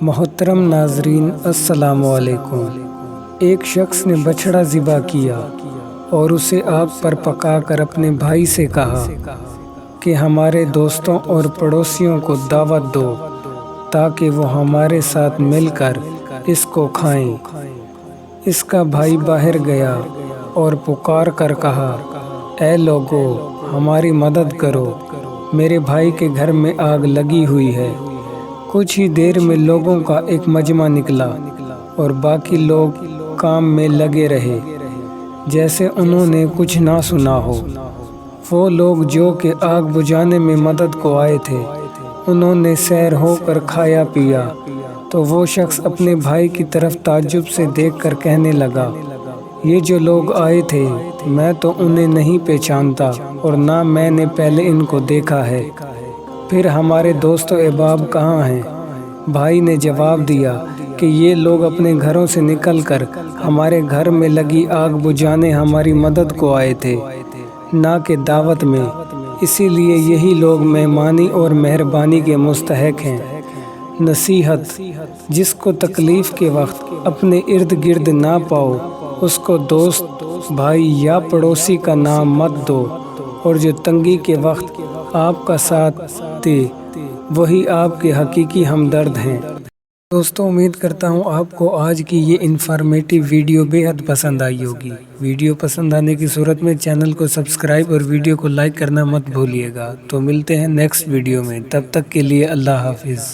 محترم ناظرین السلام علیکم۔ ایک شخص نے بچڑا ذبح کیا اور اسے آگ پر پکا کر اپنے بھائی سے کہا کہ ہمارے دوستوں اور پڑوسیوں کو دعوت دو تاکہ وہ ہمارے ساتھ مل کر اس کو کھائیں۔ اس کا بھائی باہر گیا اور پکار کر کہا، اے لوگو، ہماری مدد کرو، میرے بھائی کے گھر میں آگ لگی ہوئی ہے۔ کچھ ہی دیر میں لوگوں کا ایک مجمع نکلا اور باقی لوگ کام میں لگے رہے جیسے انہوں نے کچھ نہ سنا ہو۔ وہ لوگ جو کہ آگ بجھانے میں مدد کو آئے تھے، انہوں نے سیر ہو کر کھایا پیا تو وہ شخص اپنے بھائی کی طرف تعجب سے دیکھ کر کہنے لگا، یہ جو لوگ آئے تھے میں تو انہیں نہیں پہچانتا اور نہ میں نے پہلے ان کو دیکھا ہے، پھر ہمارے دوست و احباب کہاں ہیں؟ بھائی نے جواب دیا کہ یہ لوگ اپنے گھروں سے نکل کر ہمارے گھر میں لگی آگ بجھانے ہماری مدد کو آئے تھے، نہ کہ دعوت میں، اسی لیے یہی لوگ مہمانی اور مہربانی کے مستحق ہیں۔ نصیحت: جس کو تکلیف کے وقت اپنے ارد گرد نہ پاؤ، اس کو دوست، بھائی یا پڑوسی کا نام مت دو، اور جو تنگی کے وقت آپ کا ساتھ دے وہی آپ کے حقیقی ہمدرد ہیں۔ دوستو، امید کرتا ہوں آپ کو آج کی یہ انفارمیٹیو ویڈیو بے حد پسند آئی ہوگی۔ ویڈیو پسند آنے کی صورت میں چینل کو سبسکرائب اور ویڈیو کو لائک کرنا مت بھولیے گا۔ تو ملتے ہیں نیکسٹ ویڈیو میں، تب تک کے لیے اللہ حافظ۔